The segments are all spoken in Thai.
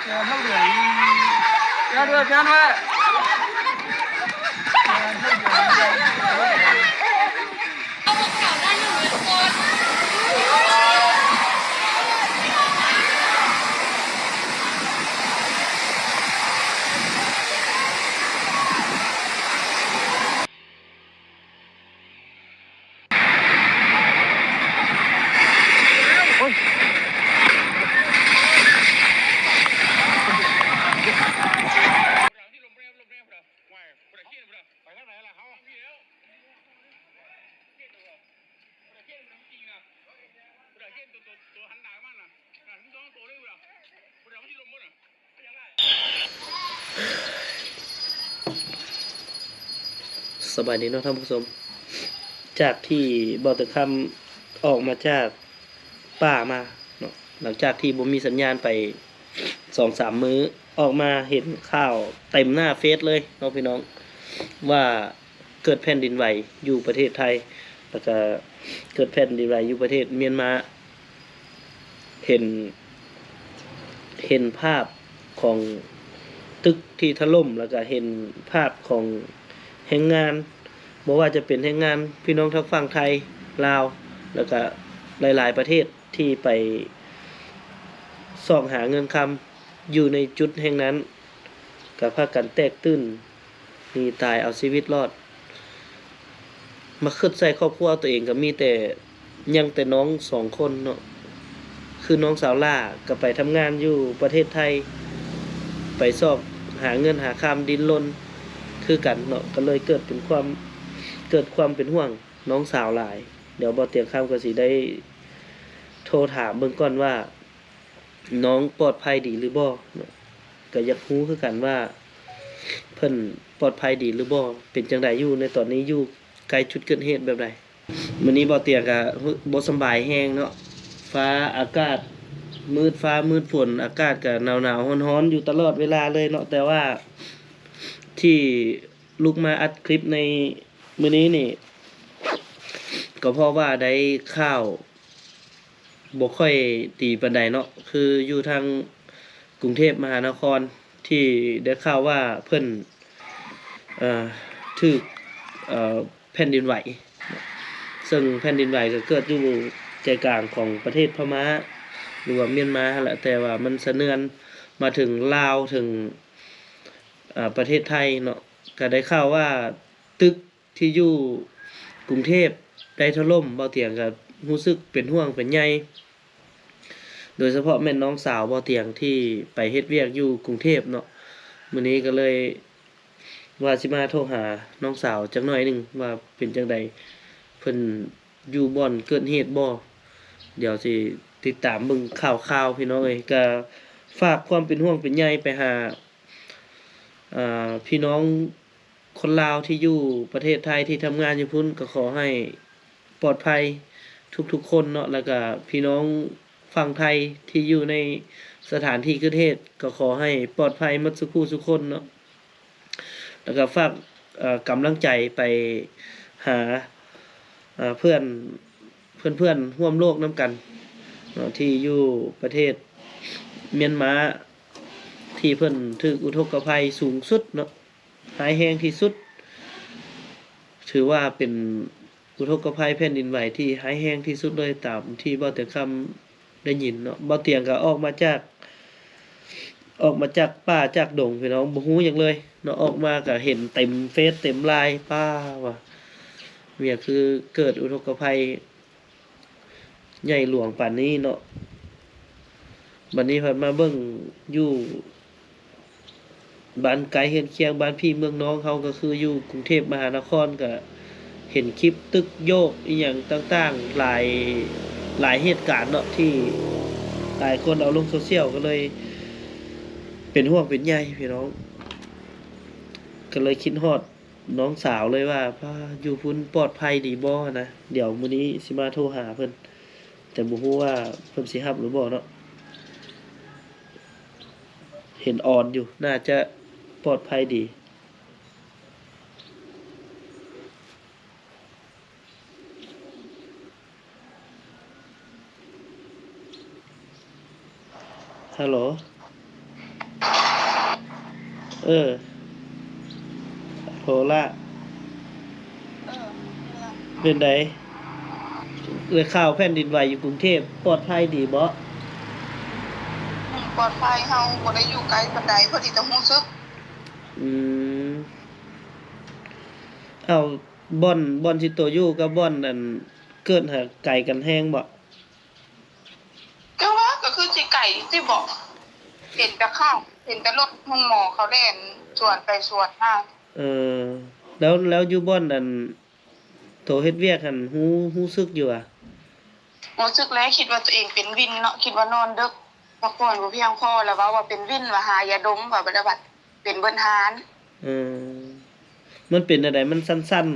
Nó biển ra đưa cho nóสบายดีเนาะท่านผู้ชมจากที่บ่าวตะคำออกมาจากป่ามาเนาะหลังจากที่บ่มีสัญญาณไป 2-3 มื้อออกมาเห็นข่าวเต็มหน้าเฟซเลยเนาะพี่น้องว่าเกิดแผ่นดินไหวอยู่ประเทศไทยแล้วก็เกิดแผ่นดินไหวอยู่ประเทศเมียนมาเห็นภาพของตึกที่ถล่มแล้วก็เห็นภาพของแรงงานบ่ว่าจะเป็นแรงงานพี่น้องทางฝั่งไทยลาวแล้วก็หลายๆประเทศที่ไปส่องหาเงินคำอยู่ในจุดแห่งนั้นก็พากันแตกตื่นหนีตายเอาชีวิตรอดมาคิดใส่ครอบครัวตัวเองก็มีแต่ยังแต่น้อง2 คนเนาะคือน้องสาวล่าก็ไปทำงานอยู่ประเทศไทยไปสอบหาเงินหาคำดิ้นรนคือกันเนาะก็เลยเกิดความเป็นห่วงน้องสาวหลายเดี๋ยวบ่เตียงข้ามก็สิได้โทรถามเบิ่งก่อนว่าน้องปลอดภัยดีหรือบ่เนาะก็อยากรู้คือกันว่าเพิ่นปลอดภัยดีหรือบ่เป็นจังไดอยู่ในตอนนี้อยู่ไกลจุดเกิดเหตุแบบใดมื้อนี้บ่เตียงก็บ่สำบายแฮงเนาะฟ้าอากาศมืดฟ้ามืดฝนอากาศก็หนาวๆร้อนๆอยู่ตลอดเวลาเลยเนาะแต่ว่าที่ลุกมาอัดคลิปในมื้อนี้นี่ก็เพราะว่าได้ข่าวบ่ค่อยดีปานใดเนาะคืออยู่ทางกรุงเทพมหานครที่ได้ข่าวว่าเพิ่นถูกแผ่นดินไหวซึ่งแผ่นดินไหวก็เกิดอยู่ใจกลางของประเทศพม่าหรือว่าเมียนมาแหละแต่ว่ามันสะเทือนมาถึงลาวถึงประเทศไทยเนาะก็ได้ข่าวว่าตึกที่อยู่กรุงเทพได้ถล่มบ่เตียงก็รู้สึกเป็นห่วงเป็นใยโดยเฉพาะแม่น้องสาวบ่เตียงที่ไปเฮ็ดเวียกอยู่กรุงเทพเนาะมื้อนี้ก็เลยว่าสิมาโทรหาน้องสาวจักหน่อยหนึงว่าเป็นจังไดเพิ่นอยู่บ่อนเกิดเหตุบ่เดี๋ยวสิติดตามเบิ่งข่าวๆพี่น้องเอ้ยก็ฝากความเป็นห่วงเป็นใยไปหาพี่น้องคนลาวที่อยู่ประเทศไทยที่ทำงานอยู่พุ่นก็ขอให้ปลอดภัยทุกๆคนเนาะแล้วก็พี่น้องฝั่งไทยที่อยู่ในสถานที่เกิดเหตุก็ขอให้ปลอดภัยหมดทุกผู้ทุกคนเนาะแล้วก็ฝากกำลังใจไปหาเพื่อนร่วมโลกนำกันเนาะที่อยู่ประเทศเมียนมาที่เพิ่นถูกอุทกภัยสูงสุดเนาะหายแรงที่สุดถือว่าเป็นอุทกภัยแผ่นดินไหวที่หายแรงที่สุดเลยตามที่บ่เตียงคำได้ยินเนาะบ่เตียงก็ออกมาจากป่าจากดงพี่น้องบ่ฮู้หยังเลยเนาะออกมาก็เห็นเต็มเฟซเต็มไลน์ป้าว่าเวียคือเกิดอุทกภัยใหญ่หลวงปานนี้เนาะบัดนี้เพิ่นมาเบิ่งอยู่บ้านไกลเฮือนเคียงบ้านพี่เมืองน้องเขาก็คืออยู่กรุงเทพมหานครก็เห็นคลิปตึกโยกอีหยังต่างๆหลายเหตุการณ์เนาะที่หลายคนเอาลงโซเชียลก็เลยเป็นห่วงเป็นใยพี่น้องก็เลยคิดฮอดน้องสาวเลยว่าอยู่พุ่นปลอดภัยดีบ่นะเดี๋ยวมื้อนี้สิมาโทรหาเพิ่นแต่บ่ฮู้ว่าเพิ่นสิรับหรือบ่เนาะเห็นอ่อนอยู่น่าจะปลอดภัยดี ฮัลโหลเออโทรละเป็นไดเลยข่าวแผ่นดินไหวอยู่กรุงเทพปลอดภัยดีบ่ปลอดภัยเฮาบ่ได้อยู่ไกลปานใดพอดีแต่รู้สึกอืมเอาบ่อนที่ตัวอยู่กับบ่อนอันเกิดหาไกลกันแฮงบ่ก็ว่าก็คือสิไก่สิบอกเห็นแต่ข้าวเห็นแต่รถห้องหมอเขาแล่นสวนไปสวนมาเออแล้วอยู่บ่อนอันโตเฮ็ดเวียกหั่นรู้สึกอยู่อ่ะรู้สึกแล้วคิดว่าตัวเองเป็นวินเนาะคิดว่านอนดึกพักผ่อนบ่เพียงพอแล้วว่าเป็นวินว่าหายาดมว่าบ่ได้บัดเป็นเบิ่นหานเออมันเป็นจั่งใดมันสั้น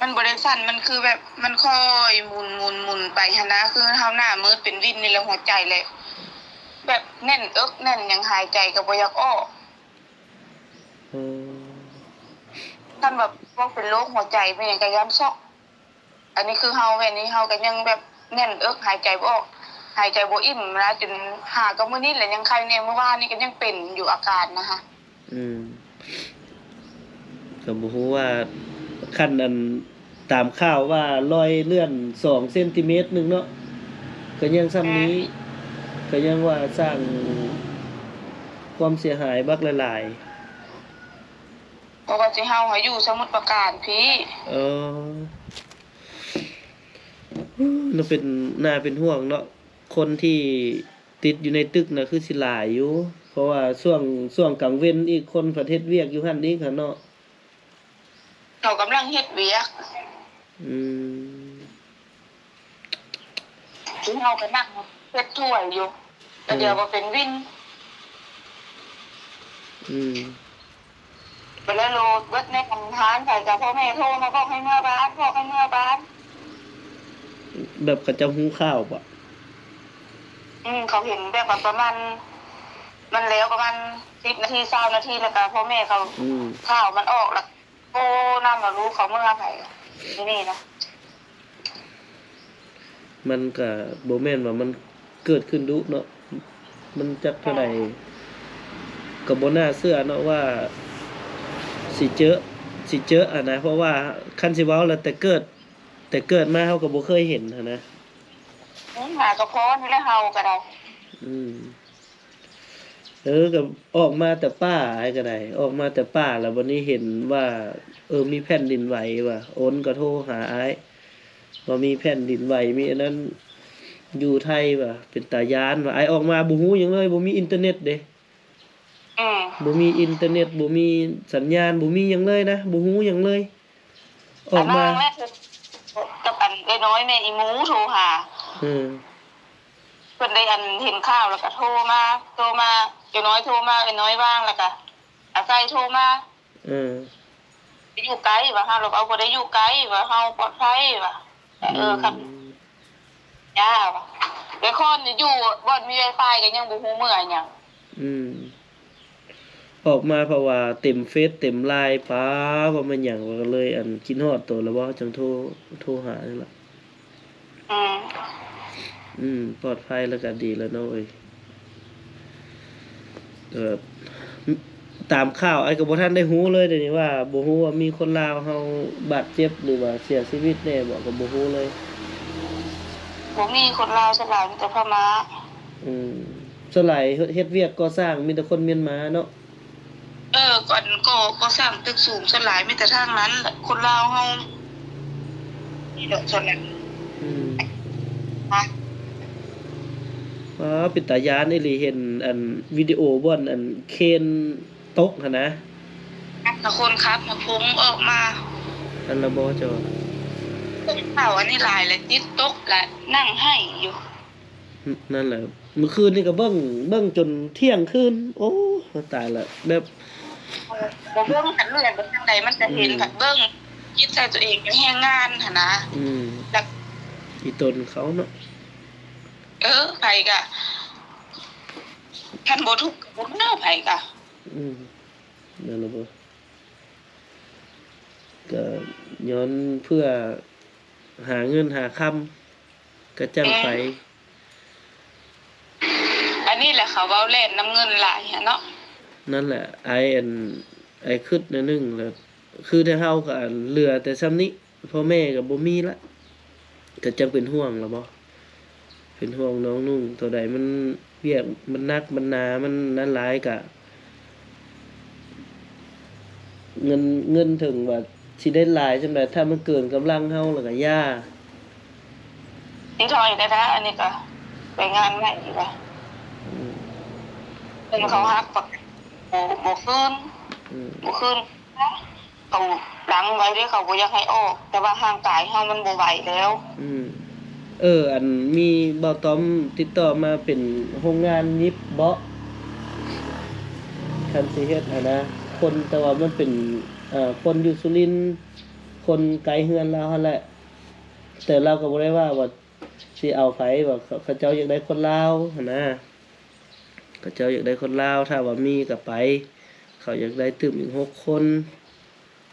มันบ่ได้สั่นมันคือแบบมันค่อยหมุนๆๆไปหันนะคือเฮาหน้ามืดเป็นวินนี่แล้วหัวใจเลยแบบแน่นอึกแน่นหยังหายใจก็บ่อยากออกๆท่านแบบว่าเป็นโรคหัวใจเป็นหยังก็ย้ำซอกอันนี้คือเฮาแม่นี้เฮาก็ยังแบบแน่นอึกหายใจบ่ออกหายใจบ่อิ่มนะจนหาก็มื้อนี้แหละยังไข้แน่เมื่อวานนี้ก็ยังเป็นอยู่อาการนะคะอืมก็บ่ฮู้ว่าคันอันตามข่าวว่ารอยเลื่อน2เซนติเมตรหนึงเนาะก็ยังส่ำนี้ก็ยังว่าสร้างความเสียหายบักหลายเพราะว่าสิเฮาอยู่สมุทรปราการพี่ๆน่าเป็นห่วงเนาะคนที่ติดอยู่ในตึกน่ะคือสิหลายอยู่เพราะว่าช่วงกลางเว้นอีกคนประเทศเวียกอยู่หั่นนี้ค่ะเนาะเขากำลังเฮ็ดเวียกอืมที่เฮาก็นั่งเฮ็ดถ้วยอยู่แต่เดี๋ยวบ่เป็นวินไปแล้วโลดเบิดในคำทานใส่กับพ่อแม่โทรมาบอกให้เมื่อบ้านบอกให้เมื่อบ้านแบบเขาจะหู้ข่าวป่ะเขาเห็นแบบว่าประมาณมันแล้วประมาณ10 นาที20 นาทีแล้วก็พ่อแม่เขาข่าวมันออกแล้วโอ้น้ำมารู้เขาเมื่อไหร่นี่นะมันก็บ่แม่นว่ามันเกิดขึ้นดุเนาะมันจักเท่าใดก็บ่น่าเชื่อเนาะว่าสิเจออะนะเพราะว่าคันสิเว้าแล้วแต่เกิดมาเฮาก็บ่เคยเห็นหันนะหากระเพาะนี่แหละเฮาก็ได้ก็ออกมาแต่ป่าไอ้ก็ได้ออกมาแต่ป่าแล้ววันนี้เห็นว่ามีแผ่นดินไหวว่ะโอนก็โทรหาอ้ายว่ามีแผ่นดินไหวมีอันนั้นอยู่ไทยว่ะเป็นตาย้านว่ะอ้ายออกมาบ่ฮู้หยังเลยบ่มีอินเทอร์เน็ตเด้บ่มีอินเทอร์เน็ตบ่มีสัญญาณบ่มีหยังเลยนะบ่ฮู้หยังเลยออกมากับอันไอ้น้อยแม่อีหมูโทรหาเพิ่นได้อันเห็นข่าวแล้วก็โทรมาไอ้น้อยโทรมาไอ้น้อยว่างแล้วก็อาศัยโทรมาอยู่ไกลว่าเฮาเราเอาบ่ได้อยู่ไกลว่าเฮาปลอดภัยว่าครับย่าว่าเดี๋ยวคนอยู่บ่มี Wi-Fi ก็ยังบ่ฮู้เมื่อหยังออกมาเพราะว่าเต็มเฟซเต็ม LINE ป๊าว่ามันหยังว่าก็เลยอันคิดฮอดตัวแล้วบ่จังโทรหานี่ล่ะปลอดภัยแล้วก็ดีแล้วเนาะเอ้ยตามข่าวไอ้ก็บ่ทันได้ฮู้เลยเดี๋ยวนี้ว่าบ่ฮู้ว่ามีคนลาวเฮาบาดเจ็บหรือว่าเสียชีวิตแน่บ่ก็บ่ฮู้เลยบ่มีคนลาวสลายมีแต่พม่าสลายเฮ็ดเวียกก่อสร้างมีแต่คนเมียนมาเนาะก่อนก็สร้างตึกสูงสลายมีแต่ทางนั้นคนลาวเฮานี่ดอกส่วนนั้นเป็นตาย้านอีหลีเห็นอันวิดีโอบ่อนอันเคนตกหั่นนะคนครับมาพุงออกมาอันละบ่จ้ะข่าวอันนี้หลายแล้วติดตกและนั่งให้อยู่นั่นแหละเมื่อคืนนี่ก็เบิ่งจนเที่ยงคืนโอ้ตายละแบบบ่เบิ่งหันเลื่อนไปทางใดมันจะเห็นผัดเบิ่งคิดใส่ตัวเองอยู่แฮงงานหั่นนะแล้วอีตนเขาเนาะไผก็ท่านบ่ทุกข์บ่เนาไผก็นั่นล่ะบ่ก็ย้อนเพื่อหาเงินหาคำก็จังไป นี้แหละเขาเว้าเล่นน้ำเงินหลายเนาะนั่นแหละไอ้คิดแนวหนึงแล้วคือแต่เฮาก็เหลือแต่ส่ำนี้พ่อแม่ก็บ่มีละก็จังเป็นห่วงล่ะบ่เป็นห่วงน้องนุ่งตัวใดมันเวียกมันหนักมันหนามันนั้นหลายก็เงินถึงว่าสิได้หลายจังได๋ถ้ามันเกินกำลังเฮาแล้วก็ย่าที่ถอยได้นะอันนี้ก็ไปงานใหม่อีกแล้วอืมเป็นเขาฮักปักบ่คืนบ่คืนเขาดังไว้ด้วยเขาบ่อยากให้ออกแต่ว่าร่างกายเฮามันบ่ไหวแล้วอืมอันมีเบาต้อมติดต่อมาเป็นโรงงานยิบเบาะคันสิเฮ็ดนะคนแต่ว่ามันเป็นคนอยู่สุรินทร์คนไกลเฮือนเราหั่นแหละแต่เราก็บ่ได้ว่าสิเอาไผว่าเขาเจ้าอยากได้คนลาวหั่นนะเขาเจ้าอยากได้คนลาวถ้าว่ามีก็ไปเขาอยากได้ตึมอีก6คน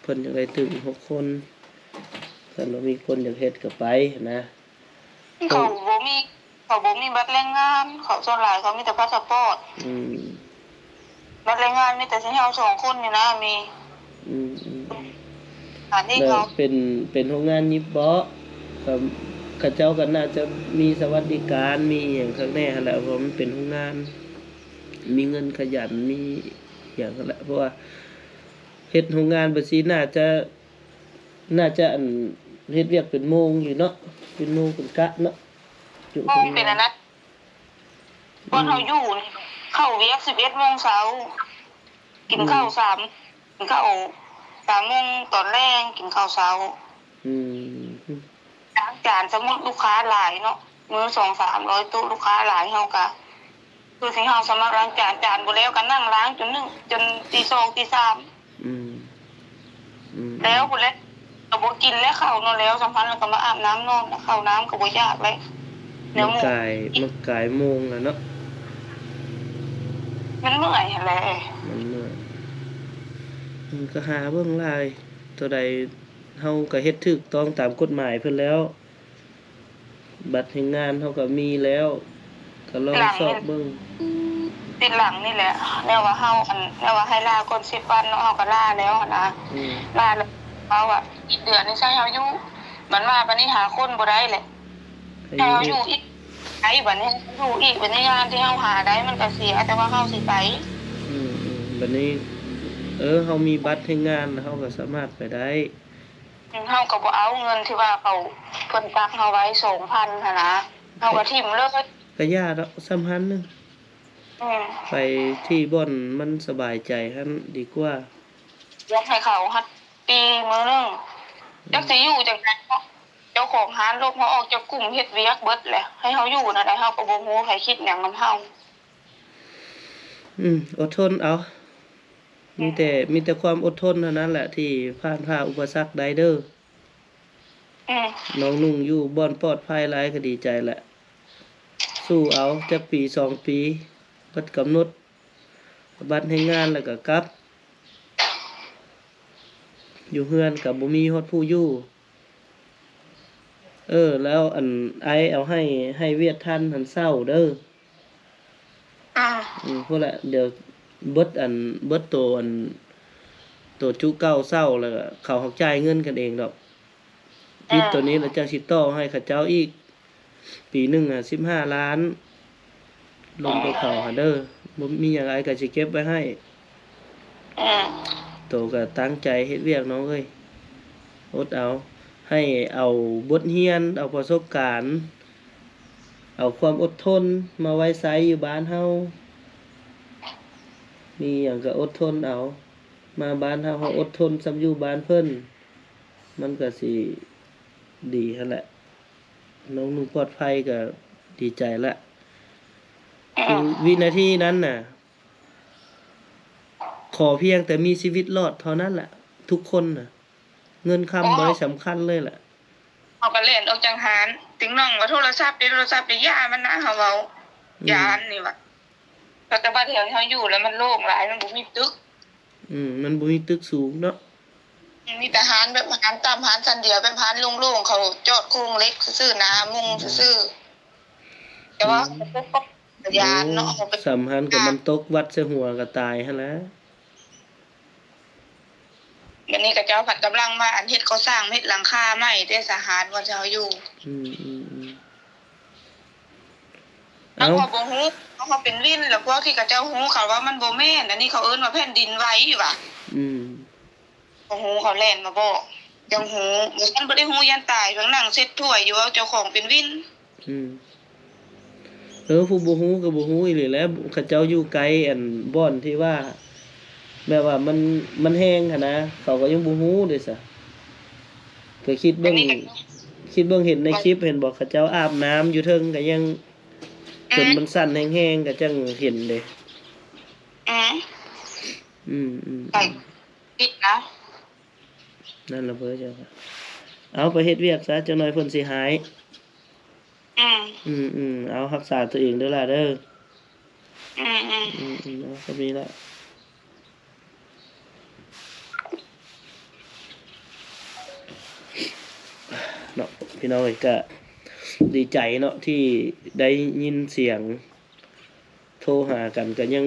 เพิ่นอยากได้ตึมอีก6คนคันว่ามีคนอยากเฮ็ดก็ไปนะเขาบ่มีบัตรแรงงานเขาส่วนหลายเขามีแต่พาสปอร์ตบัตรแรงงานมีแต่สิให้เอา2คนนี่นะมีอันนี้เขาเป็นโรงงานยิบเบาะกับเขาเจ้าก็น่าจะมีสวัสดิการมีหยังข้างแน่หั่นแหละเพราะมันเป็นโรงงานมีเงินขยันมีหยังนั่นแหละเพราะว่าเฮ็ดโรงงานบัดนี้น่าจะอันเฮ็ดเวียกเป็นโมงอยู่เนาะเป็นโมงเป็นกะเนาะอยู่เป็นอันนั้นตอนเฮาอยู่นี่เข้าเวียก 11:00 นเช้ากินข้าว3กินข้าว3 โมงตอนแลงกินข้าวเช้าล้างจานสมมุติลูกค้าหลายเนาะมื้อ 2-300 ตู้ลูกค้าหลายเฮาก็คือสิเฮาสมัครล้างจานบ่แล้วก็นั่งล้างจนตี 2 ตี 3แล้วพุ่นแหละก็บ่กินแล้วข้าวนอนแล้วสัมพันธ์แล้วก็มาอาบน้ำนอนแล้วข้าวน้ำก็บ่ยากเลยมันกายโมงแล้วเนาะมันเมื่อยแหละมันเมื่อยมันก็หาเบิ่งหลายตัวใดเฮาก็เฮ็ดถูกต้องตามกฎหมายเพิ่นแล้วบัตรแรงงานเฮาก็มีแล้วก็ลองสอบเบิ่งติดหลังนี่แหละแนวว่าเฮาแนวว่าให้ลาก่อน10 วันเนาะเฮาก็ลาแล้วนะลาแล้วเฮาอ่ะอีกเดือนนึงใช้เฮาอยู่มันว่าบัดนี้หาคนบ่ได้แหละเฮาอยู่อีกไอ้บัดนี้อยู่อีกบัดนี้งานที่เฮาหาได้มันก็เสียแต่ว่าเฮาสิไปบัดนี้เฮามีบัตรแรงงานเฮาก็สามารถไปได้เฮาก็บ่เอาเงินที่ว่าเขาเพิ่นตักเฮาไว้ 2,000 หั่นนะเฮาก็ทิ่มเลยก็ย่าดอกสำคัญนึงไปที่บ่อนมันสบายใจหั่นดีกว่าอยากให้เขาฮัดปีมื้อนึงจักสิอยู่จังได๋เจ้าของร้านลบเฮาออกจากกลุ่มเฮ็ดเวียกเบิดแหละให้เฮาอยู่น่ะได้เฮาก็บ่ฮู้ไผคิดหยังนำเฮาอดทนเอามีแต่ความอดทนเท่านั้นแหละที่ผ่านอุปสรรคได้เด้อน้องนุ่งอยู่บ่อนปลอดภัยหลายก็ดีใจแหละสู้เอาจักปี2ปีบัดกำหนดบัดแรงงานแล้วก็กลับอยู่เฮือนก็บ่มีฮอดผู้อยู่แล้วเอาให้เวียดทันหันเช้าเด้อพุ่นแหละเดี๋ยวเบิดตัวจุเก้าเช้าแล้วก็เขาหักจ่ายเงินกันเองดอกคิดตัวนี้แล้วจังสิต่อให้เขาเจ้าอีกปีนึง15 ล้านลงไปเขาหาเด้อบ่มีหยังก็สิเก็บไว้ให้โตก็ตั้งใจเฮ็ดเวียกน้องเอ้ยอดเอาให้เอาบทเรียนเอาประสบการณ์เอาความอดทนมาไว้ใช้อยู่บ้านเฮามีหยังก็อดทนเอามาบ้านเฮาอดทนสำอยู่บ้านเพิ่นมันก็สิดีหั่นแหละน้องนุ่งปลอดภัยก็ดีใจละคือวินาทีนั้นน่ะขอเพียงแต่มีชีวิตรอดเท่านั้นแหละทุกคนน่ะเงินคำบ่ได้สำคัญเลยแหละเฮาก็เล่นออกจังหารถึงน้องว่าโทรศัพท์ย่ามันนะเฮาเว้าย่านนี่ว่าปัจจุบันที่เฮาอยู่แล้วมันโล่งหลายมันบ่มีตึกมันบ่มีตึกสูงเนาะมีแต่หารแบบหารตามหารชั้นเดียวเป็นหารโล่งๆเขาจอดโครงเล็กซื่อๆนะมุงซื่อๆแต่ว่าก็ ยานเนาะเขาเป็น สำคัญกับมันตกวัดใส่หัวก็ตายหั่นแหละ วันนี้ก็เจ้าผัดกำลังมาอันเฮ็ดเขาสร้างเฮ็ดหลังคาใหม่ได้สหารว่าเจ้าอยู่ อืมๆ แล้ เอ้าว พอบ่ฮู้เขาเป็นวินแล้วพวกที่กับเจ้าฮู้เขาว่ามันบ่แม่นอันนี้เขาเอิ้นว่าแผ่นดินไหวว่ะ อืม บ่ฮู้เขาแล่นมาบอกยังฮู้มันบ่ได้ฮู้ยันตายเพิ่งนั่งเช็ดถ้วยอยู่ว่าเจ้าของเป็นวิน อืมผู้บ่ฮู้ก็บ่ฮู้อีหลีแหล้วเขาเจ้าอยู่ไกลอันบ่อนที่ว่า แบบว่ามันแห้งหั่นนะเขาก็ยังบ่ฮู้เด้ซะก็คิดเบิ่งเห็นในคลิปเห็นบอกเขาเจ้าอาบน้ำอยู่เทิงก็ยังจนมันสั่นแห้งๆก็จังเห็นเด้ อืม อืม ใช่ปิดนะ นั่นล่ะเพิ่นจ้ะเอาไปเฮ็ดเวียกซะจักหน่อยเพิ่นสิหาย เอารักษาตัวเองเด้อล่ะเด้อเอาก็มีละเนาะพี่น้องเอ้ยก็ดีใจเนาะที่ได้ยินเสียงโทรหากันก็ยั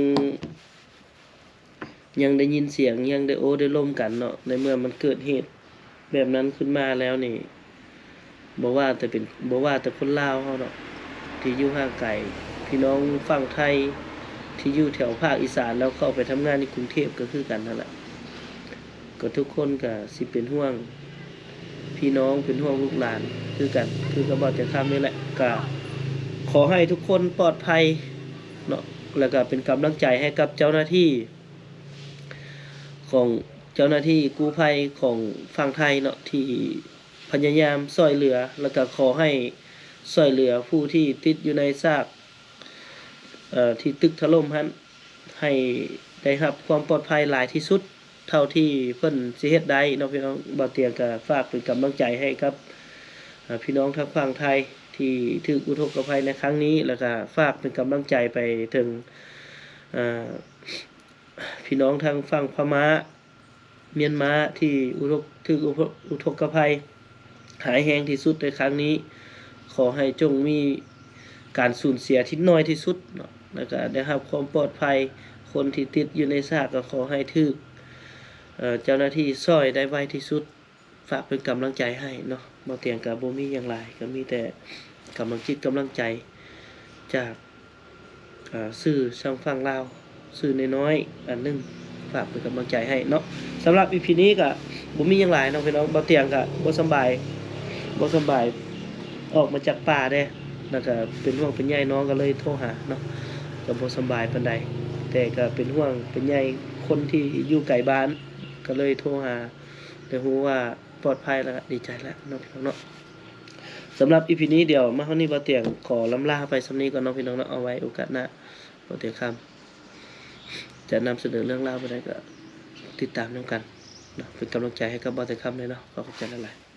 งได้ยินเสียงยังได้โอ้ได้ร่มกันเนาะในเมื่อมันเกิดเหตุแบบนั้นขึ้นมาแล้วนี่บ่ว่าแต่คนลาวเฮาเนาะที่อยู่ห่างไกลพี่น้องฝั่งไทยที่อยู่แถวภาคอีสานแล้วเข้าไปทำงานในกรุงเทพก็คือกันนั่นแหละก็ทุกคนก็สิเป็นห่วงพี่น้องเป็นห่วงลูกหลานคือกันคือก็บอกแต่คำนี้แหละก็ขอให้ทุกคนปลอดภัยเนาะแล้วก็เป็นกำลังใจให้กับเจ้าหน้าที่ของเจ้าหน้าที่กู้ภัยของฝั่งไทยเนาะที่พยายามช่วยเหลือแล้วก็ขอให้ช่วยเหลือผู้ที่ติดอยู่ในซากที่ตึกถล่มหั้นให้ได้รับความปลอดภัยหลายที่สุดเท่าที่เพิ่นสิเฮ็ดได้เนาะพี่น้องบ่เตียงก็ฝากเป็นกำลังใจให้กับพี่น้องทางฝั่งไทยที่ถูกอุทกภัยในครั้งนี้แล้วก็ฝากเป็นกำลังใจไปถึงพี่น้องทางฝั่งพม่าเมียนมาที่ถูกอุทกภัยหายแรงที่สุดในครั้งนี้ขอให้จงมีการสูญเสียที่น้อยที่สุดเนาะแล้วก็ได้รับความปลอดภัยคนที่ติดอยู่ในซากก็ขอให้ถูกเจ้าหน้าที่ช่วยได้ไวที่สุดฝากเป็นกำลังใจให้เนาะบ่เตียงก็บ่มีหยังหลายก็มีแต่กำลังใจจากสื่อทางฝั่งลาวสื่อน้อยๆอันนึงฝากเป็นกำลังใจให้เนาะสำหรับ EP นี้ก็บ่มีหยังหลายเนาะพี่น้องบ่เตียงก็บ่สำบายออกมาจากป่าเด้แล้วก็เป็นห่วงเป็นใยน้องก็เลยโทรหาเนาะก็บ่สำบายปานใดแต่ก็เป็นห่วงเป็นใยคนที่อยู่ไกลบ้านก็เลยโทรหาได้รู้ว่าปลอดภัยแล้วก็ดีใจแล้วเนาะพี่น้องเนาะสำหรับ EP นี้เดี๋ยวมาเฮานี้บ่เตียงขอลำลาไปส่ำนี้ก่อนเนาะพี่น้องเนาะเอาไว้โอกาสหน้าบ่เตียงคำจะนำเสนอเรื่องราวไปได้ก็ติดตามนำกันเนาะเป็นกำลังใจให้กับบ่เตียงคำเลยเนาะขอบคุณหลายๆ